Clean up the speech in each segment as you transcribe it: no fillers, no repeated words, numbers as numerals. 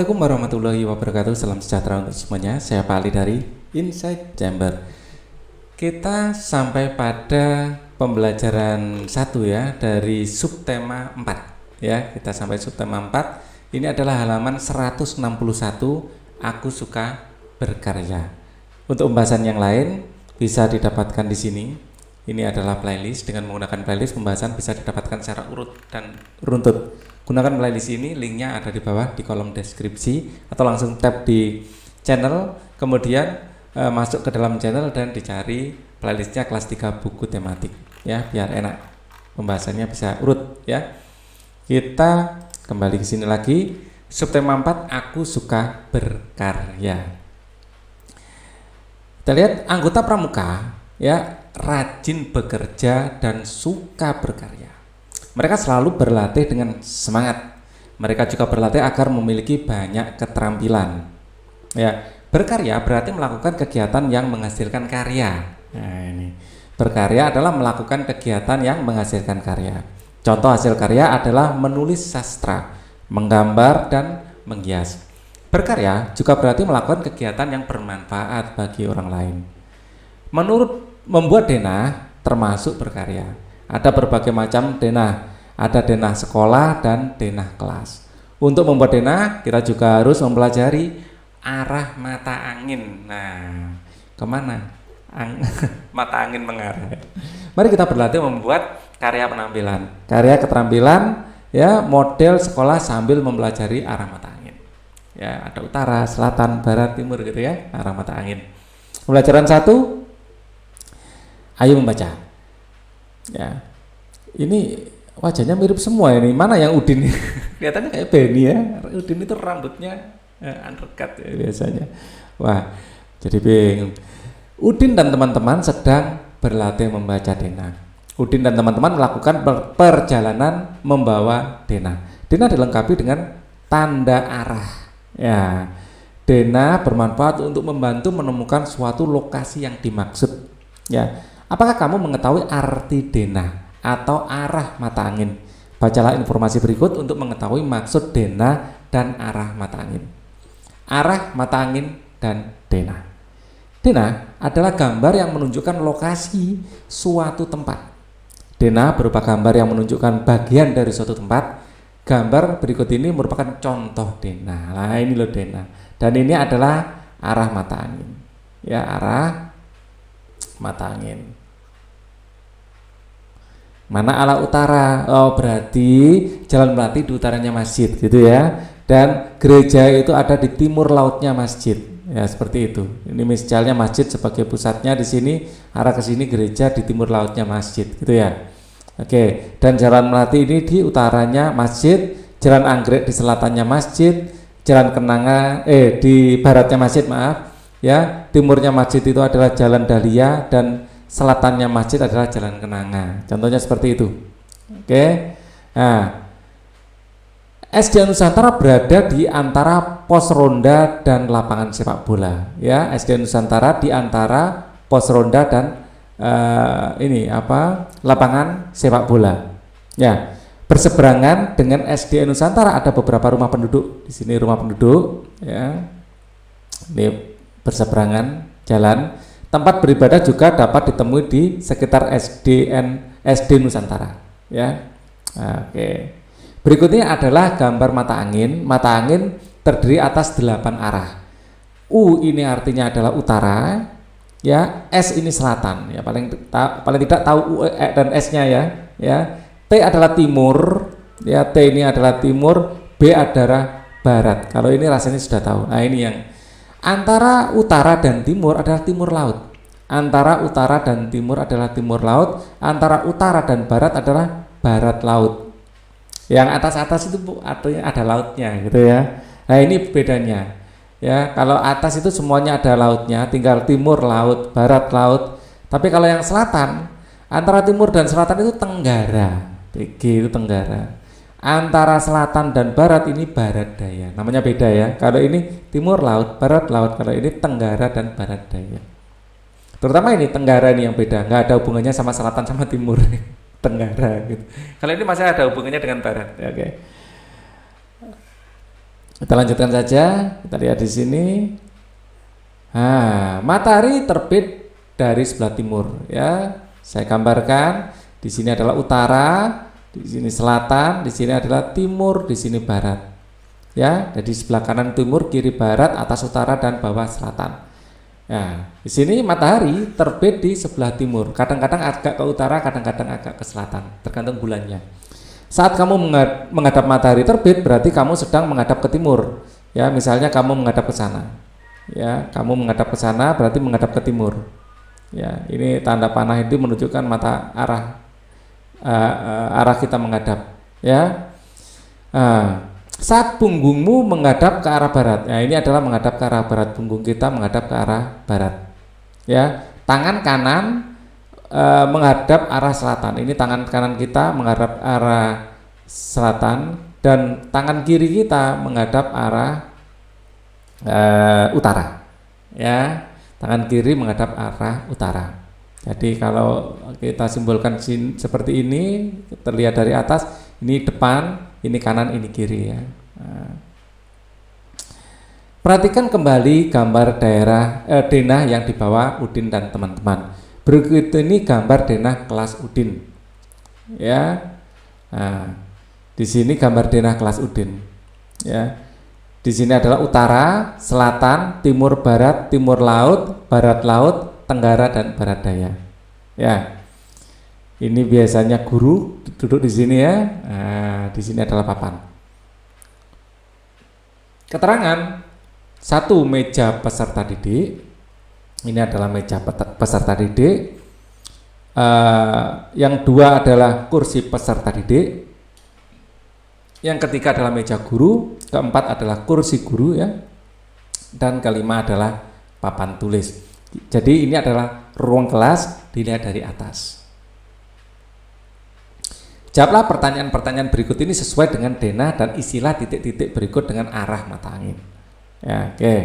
Assalamualaikum warahmatullahi wabarakatuh. Salam sejahtera untuk semuanya. Saya Pak Ali dari Inside Chamber. Kita sampai pada pembelajaran 1 ya, dari subtema 4 ya. Kita sampai subtema 4. Ini adalah halaman 161. Aku suka berkarya. Untuk pembahasan yang lain bisa didapatkan di sini. Ini adalah playlist. Dengan menggunakan playlist, pembahasan bisa didapatkan secara urut dan runtut. Gunakan playlist ini, linknya ada di bawah di kolom deskripsi, atau langsung tap di channel, kemudian masuk ke dalam channel dan dicari playlistnya kelas 3 buku tematik ya, biar enak pembahasannya bisa urut ya. Kita kembali ke sini lagi, subtema 4, aku suka berkarya. Kita lihat anggota pramuka ya, rajin bekerja dan suka berkarya. Mereka selalu berlatih dengan semangat. Mereka juga berlatih agar memiliki banyak keterampilan. Ya, berkarya berarti melakukan kegiatan yang menghasilkan karya. Nah, ini. Berkarya adalah melakukan kegiatan yang menghasilkan karya. Contoh hasil karya adalah menulis sastra, menggambar dan menghias. Berkarya juga berarti melakukan kegiatan yang bermanfaat bagi orang lain. Membuat denah termasuk berkarya. Ada berbagai macam denah, ada denah sekolah dan denah kelas. Untuk membuat denah, kita juga harus mempelajari arah mata angin. Nah, kemana mata angin mengarah? Mari kita berlatih membuat karya penampilan, karya keterampilan, ya, model sekolah sambil mempelajari arah mata angin. Ya, ada utara, selatan, barat, timur gitu ya, arah mata angin. Pembelajaran 1, ayo membaca. Ya, ini wajahnya mirip semua ini. Mana yang Udin? Kelihatannya kayak Benny ya. Udin itu rambutnya undercut ya biasanya. Wah, jadi bingung. Udin dan teman-teman sedang berlatih membaca denah. Udin dan teman-teman melakukan perjalanan membawa denah. Denah dilengkapi dengan tanda arah. Ya, denah bermanfaat untuk membantu menemukan suatu lokasi yang dimaksud. Ya. Apakah kamu mengetahui arti denah atau arah mata angin? Bacalah informasi berikut untuk mengetahui maksud denah dan arah mata angin. Arah mata angin dan denah. Denah adalah gambar yang menunjukkan lokasi suatu tempat. Denah berupa gambar yang menunjukkan bagian dari suatu tempat. Gambar berikut ini merupakan contoh denah. Nah, ini loh denah. Dan ini adalah arah mata angin. Ya, arah mata angin. Mana arah utara? Oh, berarti Jalan Melati di utaranya masjid gitu ya. Dan gereja itu ada di timur lautnya masjid. Ya, seperti itu. Ini misalnya masjid sebagai pusatnya di sini, arah ke sini gereja di timur lautnya masjid gitu ya. Oke, dan Jalan Melati ini di utaranya masjid, Jalan Anggrek di selatannya masjid, Jalan Kenanga di baratnya masjid, maaf. Ya, timurnya masjid itu adalah Jalan Dahlia dan selatannya masjid adalah Jalan Kenanga. Contohnya seperti itu. Oke. Nah, SD Nusantara berada di antara pos ronda dan lapangan sepak bola. Ya, SD Nusantara di antara pos ronda dan lapangan sepak bola. Ya, berseberangan dengan SD Nusantara ada beberapa rumah penduduk. Di sini rumah penduduk. Ya, ini berseberangan jalan. Tempat beribadah juga dapat ditemui di sekitar SD Nusantara. Ya, oke. Berikutnya adalah gambar mata angin. Mata angin terdiri atas 8 arah. U ini artinya adalah utara. Ya, S ini selatan. Ya, paling tidak tahu U dan S-nya ya. Ya, T adalah timur. Ya, T ini adalah timur. B adalah barat. Kalau ini rasanya sudah tahu. Nah, ini yang antara utara dan timur adalah timur laut. Antara utara dan timur adalah timur laut. Antara utara dan barat adalah barat laut. Yang atas-atas itu artinya ada lautnya gitu ya. Nah, ini bedanya. Ya, kalau atas itu semuanya ada lautnya, tinggal timur laut, barat laut. Tapi kalau yang selatan, antara timur dan selatan itu tenggara. PG itu tenggara. Antara selatan dan barat ini barat daya. Namanya beda ya. Kalau ini timur laut, barat laut. Kalau ini tenggara dan barat daya. Terutama ini tenggara ini yang beda. Nggak ada hubungannya sama selatan sama timur. Tenggara gitu. Kalau ini masih ada hubungannya dengan barat. Oke. Kita lanjutkan saja. Kita lihat di sini. Nah, matahari terbit dari sebelah timur. Ya, saya gambarkan. Di sini adalah utara, di sini selatan, di sini adalah timur, di sini barat. Ya, jadi sebelah kanan timur, kiri barat, atas utara, dan bawah selatan. Nah, di sini matahari terbit di sebelah timur. Kadang-kadang agak ke utara, kadang-kadang agak ke selatan, tergantung bulannya. Saat kamu menghadap matahari terbit, berarti kamu sedang menghadap ke timur. Ya, misalnya kamu menghadap ke sana. Ya, kamu menghadap ke sana berarti menghadap ke timur. Ya, ini tanda panah itu menunjukkan mata arah kita menghadap. Ya, saat punggungmu menghadap ke arah barat. Ya, ini adalah menghadap ke arah barat. Punggung kita menghadap ke arah barat. Ya, tangan kanan menghadap arah selatan. Ini tangan kanan kita menghadap arah selatan dan tangan kiri kita menghadap arah utara. Ya, tangan kiri menghadap arah utara. Jadi kalau kita simbolkan seperti ini, terlihat dari atas, ini depan, ini kanan, ini kiri ya. Nah, perhatikan kembali gambar denah yang dibawa Udin dan teman-teman. Berikut ini gambar denah kelas Udin. Ya. Nah, di sini gambar denah kelas Udin. Ya. Di sini adalah utara, selatan, timur barat, timur laut, barat laut, tenggara dan barat daya. Ya. Ini biasanya guru duduk di sini ya. Nah, di sini adalah papan. Keterangan: 1. Meja peserta didik. Ini adalah meja peserta didik. Yang 2 adalah kursi peserta didik. Yang ketiga adalah meja guru, keempat adalah kursi guru ya, dan kelima adalah papan tulis. Jadi ini adalah ruang kelas dilihat dari atas. Jawablah pertanyaan-pertanyaan berikut ini sesuai dengan denah dan isilah titik-titik berikut dengan arah mata angin. Ya, oke.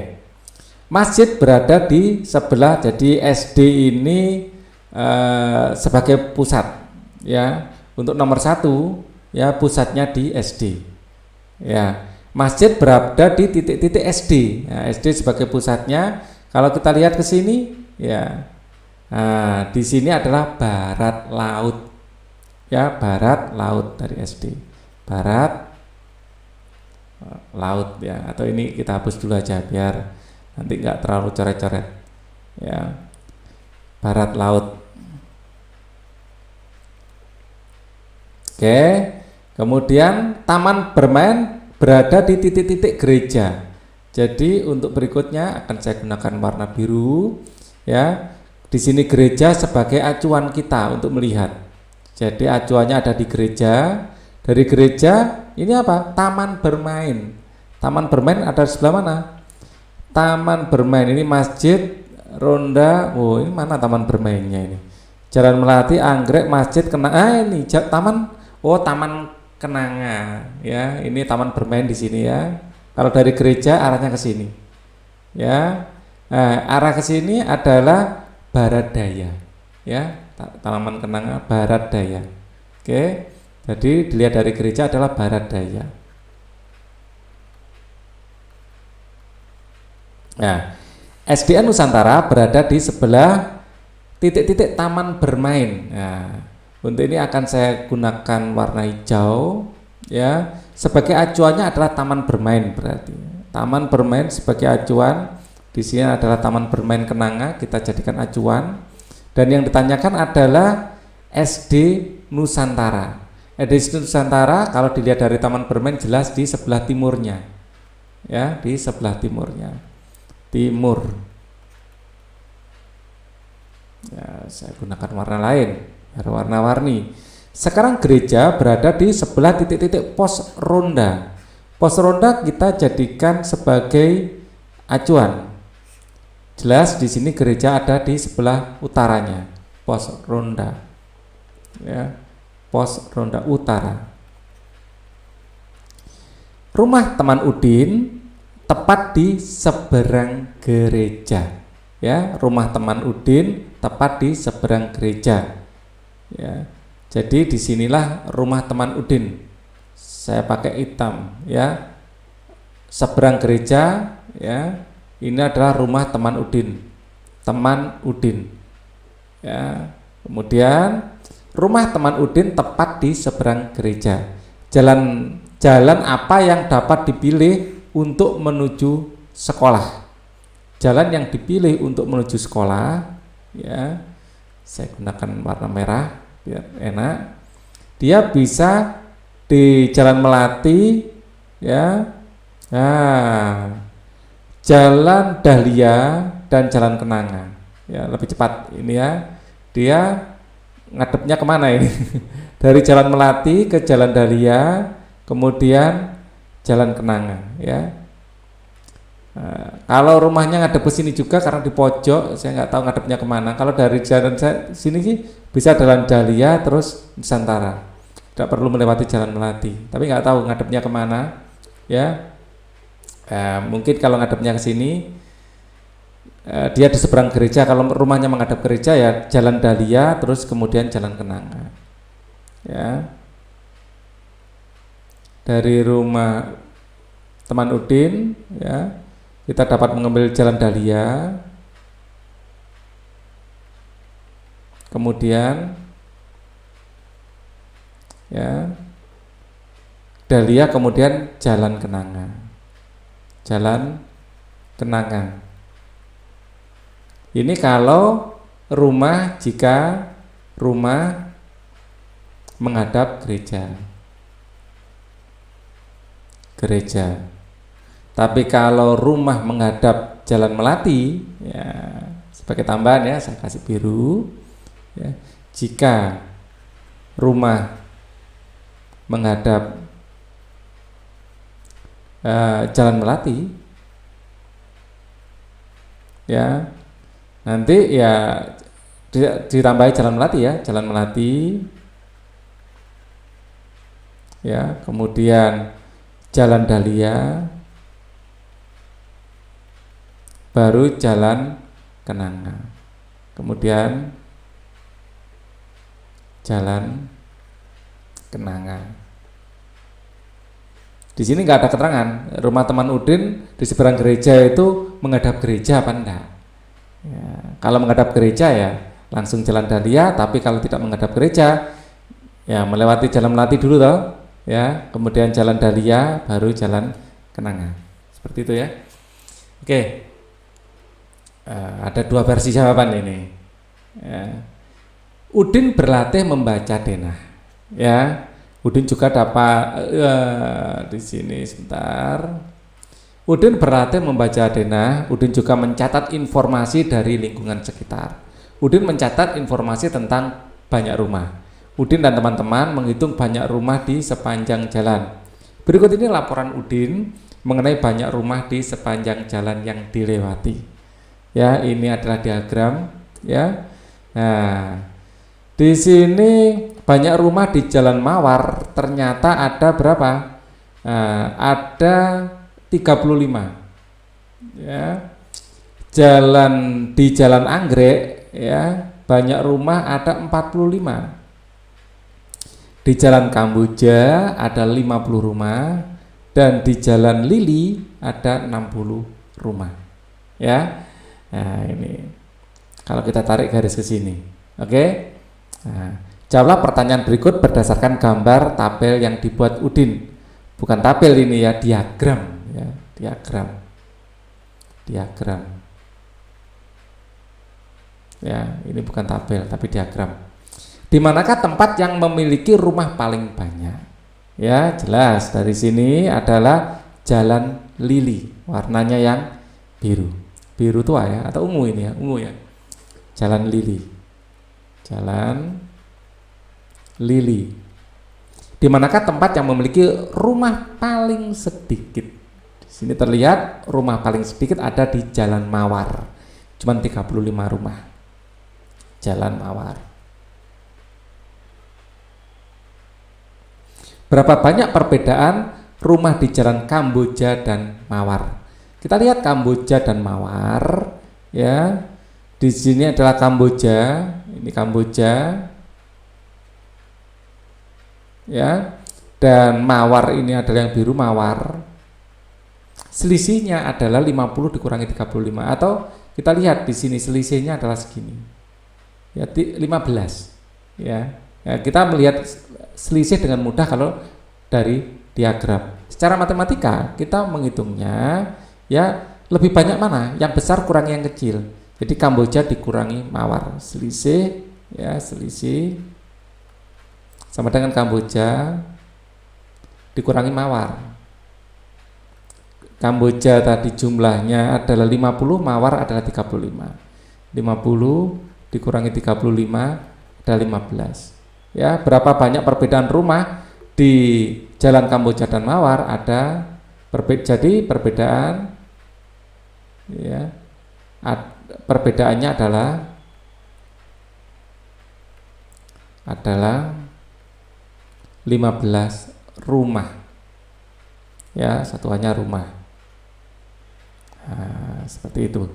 Masjid berada di sebelah, jadi SD ini sebagai pusat ya. Untuk nomor 1 ya, pusatnya di SD. Ya, masjid berada di titik-titik SD. Ya, SD sebagai pusatnya. Kalau kita lihat ke sini, ya, nah, di sini adalah barat laut. Ya, barat laut dari SD. Barat laut ya. Atau ini kita hapus dulu aja biar nanti nggak terlalu coret-coret. Ya, barat laut. Oke. Kemudian taman bermain berada di titik-titik gereja. Jadi untuk berikutnya akan saya gunakan warna biru ya. Di sini gereja sebagai acuan kita untuk melihat. Jadi acuannya ada di gereja. Dari gereja ini apa? Taman bermain. Taman bermain ada di sebelah mana? Taman bermain ini masjid, ronda. Oh, ini mana taman bermainnya ini? Jalan Melati, Anggrek, Masjid, ini taman. Oh, taman kenanga ya, ini taman bermain di sini ya. Kalau dari gereja arahnya ke sini ya. Arah ke sini adalah barat daya ya, taman kenanga barat daya. Oke, jadi dilihat dari gereja adalah barat daya. Nah, SDN Nusantara berada di sebelah titik-titik taman bermain. Nah, untuk ini akan saya gunakan warna hijau ya. Sebagai acuannya adalah taman bermain berarti. Taman bermain sebagai acuan. Di sini adalah taman bermain kenanga, kita jadikan acuan. Dan yang ditanyakan adalah SD Nusantara. SD Nusantara kalau dilihat dari taman bermain jelas di sebelah timurnya. Ya, di sebelah timurnya. Timur. Ya, saya gunakan warna lain. Warna-warni. Sekarang gereja berada di sebelah titik-titik pos ronda. Pos ronda kita jadikan sebagai acuan. Jelas di sini gereja ada di sebelah utaranya. Pos ronda. Ya, pos ronda utara. Rumah teman Udin tepat di seberang gereja. Ya, rumah teman Udin tepat di seberang gereja. Ya, jadi disinilah rumah teman Udin. Saya pakai hitam ya. seberang gereja, ya. Ini adalah rumah teman Udin. Teman Udin. Ya. Kemudian rumah teman Udin tepat di seberang gereja. Jalan apa yang dapat dipilih untuk menuju sekolah? Jalan yang dipilih untuk menuju sekolah, ya, saya gunakan warna merah biar enak. Dia bisa di Jalan Melati, ya, Jalan Dahlia dan Jalan Kenanga. Ya, lebih cepat ini ya. Dia ngadepnya kemana ini? Dari Jalan Melati ke Jalan Dahlia, kemudian Jalan Kenanga, ya. Kalau rumahnya ngadep ke sini juga karena di pojok, saya nggak tahu ngadepnya kemana. Kalau dari jalan saya sini sih bisa Jalan Dahlia terus Nusantara, tidak perlu melewati Jalan Melati. Tapi nggak tahu ngadepnya kemana, ya. Mungkin kalau ngadepnya ke sini, dia di seberang gereja. Kalau rumahnya menghadap gereja ya Jalan Dahlia terus kemudian Jalan Kenanga, ya. Dari rumah teman Udin, ya, kita dapat mengambil Jalan Dahlia, kemudian, ya, Dahlia kemudian Jalan Kenanga. Jalan Kenanga. Ini kalau jika rumah menghadap gereja. Tapi kalau rumah menghadap Jalan Melati, ya, sebagai tambahan ya saya kasih biru, ya, jika rumah menghadap Jalan Melati, ya, nanti ya ditambahi Jalan Melati, ya, Jalan Melati, ya, kemudian Jalan Dahlia, baru Jalan Kenanga, kemudian Jalan Kenanga. Di sini nggak ada keterangan rumah teman Udin di seberang gereja itu menghadap gereja apa enggak. Ya, kalau menghadap gereja ya langsung Jalan Dahlia, tapi kalau tidak menghadap gereja ya melewati Jalan Melati dulu toh, ya, kemudian Jalan Dahlia, baru Jalan Kenanga. Seperti itu ya. Oke. Ada dua versi jawaban ini. Ya. Udin berlatih membaca denah. Ya, Udin juga dapat di sini sebentar. Udin berlatih membaca denah. Udin juga mencatat informasi dari lingkungan sekitar. Udin mencatat informasi tentang banyak rumah. Udin dan teman-teman menghitung banyak rumah di sepanjang jalan. Berikut ini laporan Udin mengenai banyak rumah di sepanjang jalan yang dilewati. Ya, ini adalah diagram, ya. Nah, di sini banyak rumah di Jalan Mawar ternyata ada berapa? Ada 35. Ya. Di Jalan Anggrek, ya, banyak rumah ada 45. Di Jalan Kamboja ada 50 rumah dan di Jalan Lili ada 60 rumah. Ya. Nah, ini kalau kita tarik garis ke sini. Oke? Nah, jawablah pertanyaan berikut berdasarkan gambar tabel yang dibuat Udin. Bukan tabel ini ya, diagram, ya, diagram. Ya, ini bukan tabel tapi diagram. Di manakah tempat yang memiliki rumah paling banyak? Ya, jelas dari sini adalah Jalan Lili, warnanya yang biru. Biru tua ya, atau ungu ini ya, ungu ya. Jalan Lili. Jalan Lili. Di manakah tempat yang memiliki rumah paling sedikit? Di sini terlihat rumah paling sedikit ada di Jalan Mawar. Cuman 35 rumah. Jalan Mawar. Berapa banyak perbedaan rumah di Jalan Kamboja dan Mawar? Kita lihat Kamboja dan Mawar, ya. Di sini adalah Kamboja, ini Kamboja, ya. Dan Mawar ini adalah yang biru Mawar. Selisihnya adalah 50 dikurangi 35, atau kita lihat di sini selisihnya adalah segini. Ya, 15. Ya. Ya, kita melihat selisih dengan mudah kalau dari diagram. Secara matematika kita menghitungnya ya lebih banyak mana? Yang besar kurangi yang kecil. Jadi Kamboja dikurangi Mawar. Selisih ya, selisih sama dengan Kamboja dikurangi Mawar. Kamboja tadi jumlahnya adalah 50, Mawar adalah 35. 50 dikurangi 35 adalah 15. Ya, berapa banyak perbedaan rumah di Jalan Kamboja dan Mawar? Ada jadi perbedaan ya. Perbedaannya adalah 15 rumah. Ya, satuannya rumah. Nah, seperti itu.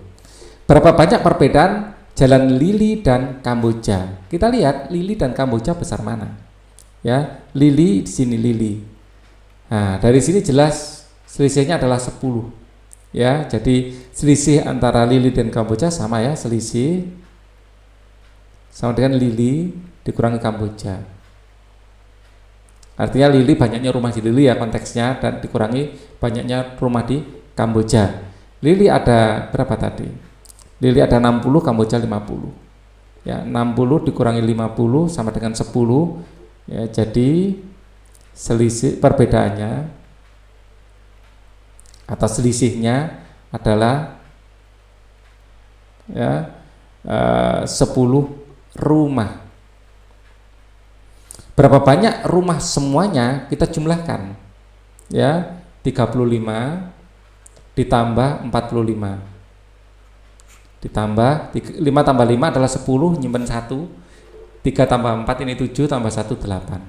Berapa banyak perbedaan Jalan Lili dan Kamboja? Kita lihat Lili dan Kamboja besar mana? Ya, Lili di sini Lili. Nah, dari sini jelas selisihnya adalah 10. Ya, jadi selisih antara Lili dan Kamboja sama ya, selisih sama dengan Lili dikurangi Kamboja. Artinya Lili banyaknya rumah di Lili ya konteksnya, dan dikurangi banyaknya rumah di Kamboja. Lili ada berapa tadi? Lili ada 60, Kamboja 50. Ya, 60 dikurangi 50 sama dengan 10. Ya, jadi selisih perbedaannya atau selisihnya adalah ya 10 rumah. Berapa banyak rumah semuanya kita jumlahkan? Ya, 35 ditambah 45. Ditambah 5 tambah 5 adalah 10, nyimpen 1. 3 tambah 4 ini 7, tambah 1 8.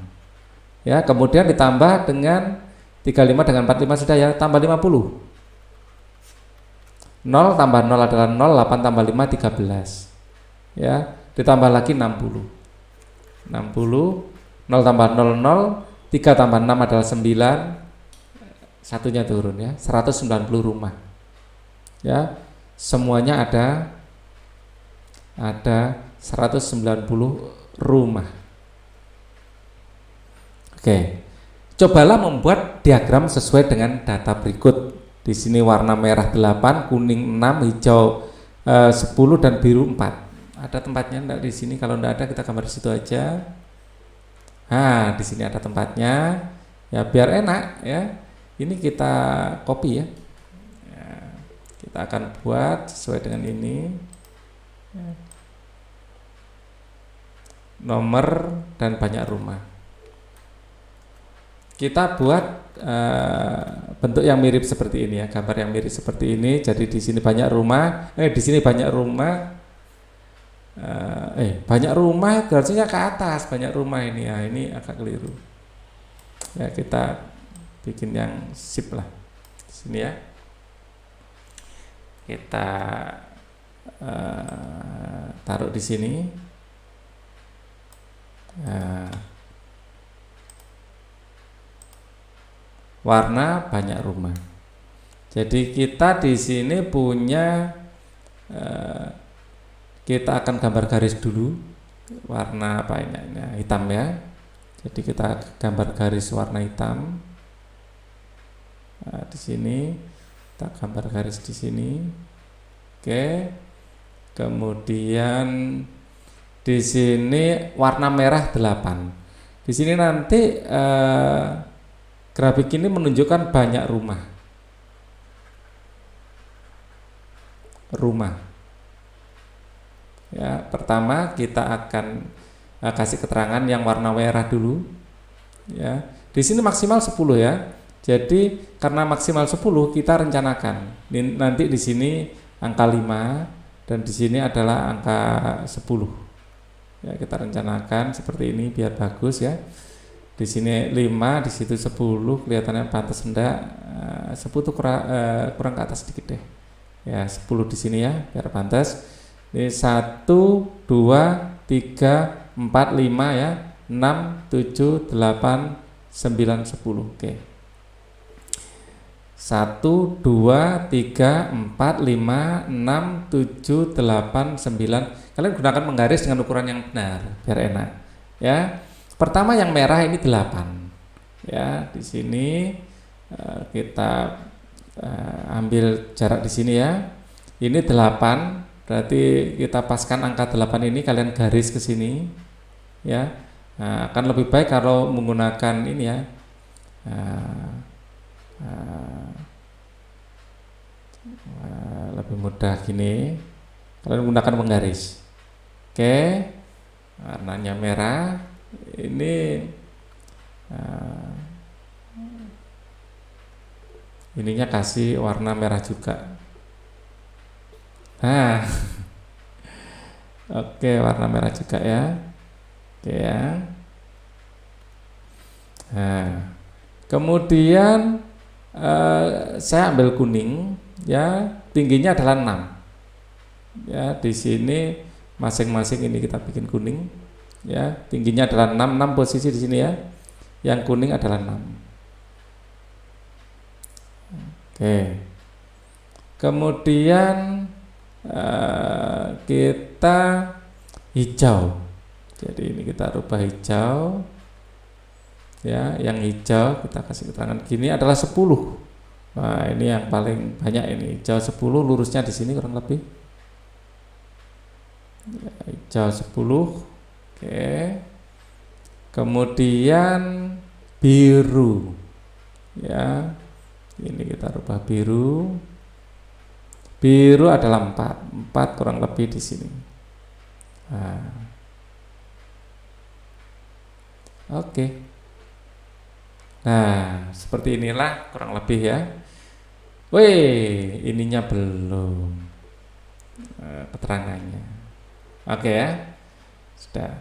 Ya, kemudian ditambah dengan 35 dengan 45 sudah ya, tambah 50. 0 tambah 0 adalah 0, 8 tambah 5 13. Ya, ditambah lagi 60. 60, 0 tambah 0 0, 3 tambah 6 adalah 9. Satunya turun ya, 190 rumah. Ya, semuanya ada 190 rumah. Oke. Cobalah membuat diagram sesuai dengan data berikut. Di sini warna merah 8, kuning 6, hijau 10 dan biru 4. Ada tempatnya enggak di sini? Kalau enggak ada kita gambar di situ aja. Nah, di sini ada tempatnya. Ya biar enak ya. Ini kita copy ya. Kita akan buat sesuai dengan ini. Nomor dan banyak rumah. Kita buat bentuk yang mirip seperti ini ya, gambar yang mirip seperti ini. Jadi di sini banyak rumah, di sini banyak rumah. Banyak rumah harusnya ke atas, banyak rumah ini ya, ini agak keliru. Ya, kita bikin yang sip lah. Di sini ya. Kita taruh di sini. Warna banyak rumah. Jadi kita di sini punya kita akan gambar garis dulu. Warna apa ini? Hitam ya. Jadi kita gambar garis warna hitam. Nah, di sini kita gambar garis di sini. Oke. Kemudian di sini warna merah 8. Di sini nanti grafik ini menunjukkan banyak rumah. Ya, pertama kita akan kasih keterangan yang warna merah dulu. Ya, di sini maksimal 10 ya. Jadi karena maksimal 10 kita rencanakan. Nanti di sini angka 5 dan di sini adalah angka 10. Ya, kita rencanakan seperti ini biar bagus ya. Di sini 5, di situ 10, kelihatannya pantas enggak? 10 tuh kurang ke atas sedikit deh. Ya, 10 di sini ya, biar pantas. Ini 1, 2, 3, 4, 5 ya. 6, 7, 8, 9, 10. Oke. 1, 2, 3, 4, 5, 6, 7, 8, 9. Kalian gunakan menggaris dengan ukuran yang benar biar enak. Ya. Pertama yang merah ini 8. Ya, di sini kita ambil jarak di sini ya. Ini 8, berarti kita paskan angka 8 ini, kalian garis ke sini. Ya. Nah, akan lebih baik kalau menggunakan ini ya. Lebih mudah gini, kalian gunakan menggaris. Oke, warnanya merah. Ini ininya kasih warna merah juga. Nah, oke, warna merah juga ya. Oke ya. Nah, kemudian saya ambil kuning ya, tingginya adalah 6. Ya, di sini masing-masing ini kita bikin kuning ya, tingginya adalah 6, 6 posisi di sini ya. Yang kuning adalah 6. Oke. Kemudian kita hijau. Jadi ini kita rubah hijau. Ya, yang hijau kita kasih keterangan gini adalah 10. Nah, ini yang paling banyak ini. Hijau 10, lurusnya di sini kurang lebih. Ya, hijau 10. Oke. Kemudian biru. Ya. Ini kita rubah biru. Biru adalah 4. 4 kurang lebih di sini. Nah. Oke. Nah, seperti inilah kurang lebih ya. Wih, ininya belum keterangannya. Oke ya, sudah.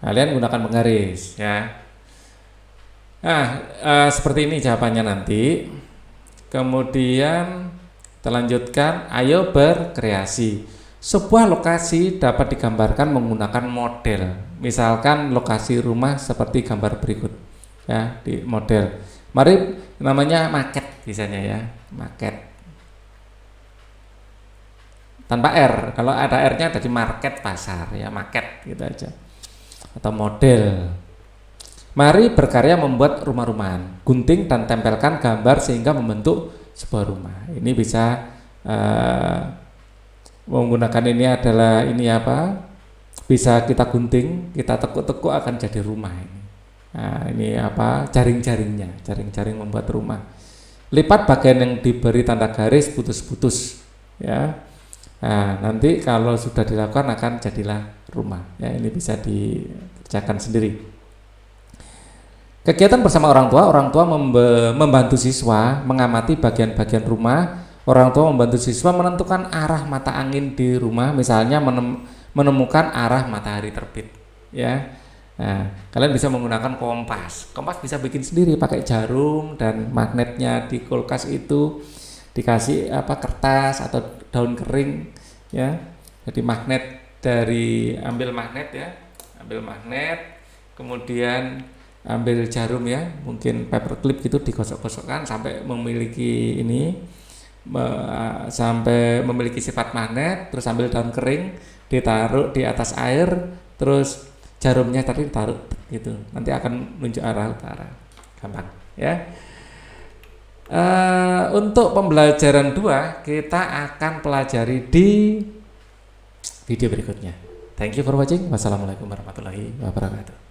Kalian gunakan menggaris ya. Nah, seperti ini jawabannya nanti. Kemudian kita lanjutkan. Ayo berkreasi. Sebuah lokasi dapat digambarkan menggunakan model. Misalkan lokasi rumah seperti gambar berikut ya, di model. Mari, namanya maket biasanya ya, maket tanpa R. Kalau ada R-nya dari market, pasar ya, maket gitu aja, atau model. Mari berkarya membuat rumah-rumahan. Gunting dan tempelkan gambar sehingga membentuk sebuah rumah. Ini bisa menggunakan ini adalah ini apa? Bisa kita gunting, kita tekuk-tekuk akan jadi rumah ini. Nah, ini apa? Jaring-jaringnya, jaring-jaring membuat rumah. Lipat bagian yang diberi tanda garis putus-putus, ya. Nah, nanti kalau sudah dilakukan akan jadilah rumah. Ya, ini bisa dikerjakan sendiri. Kegiatan bersama orang tua membantu siswa mengamati bagian-bagian rumah. Orang tua membantu siswa menentukan arah mata angin di rumah, misalnya menemukan arah matahari terbit ya. Nah, kalian bisa menggunakan kompas. Kompas bisa bikin sendiri pakai jarum, dan magnetnya di kulkas itu dikasih apa, kertas atau daun kering ya. Jadi magnet ambil magnet ya, ambil magnet, kemudian ambil jarum ya, mungkin paperclip gitu, digosok-gosokkan sampai memiliki ini, sampai memiliki sifat magnet. Terus ambil daun kering, ditaruh di atas air, terus jarumnya tadi ditaruh gitu, nanti akan menunjuk arah utara. Gampang ya. Untuk pembelajaran 2 kita akan pelajari di video berikutnya. Thank you for watching. Wassalamualaikum warahmatullahi wabarakatuh.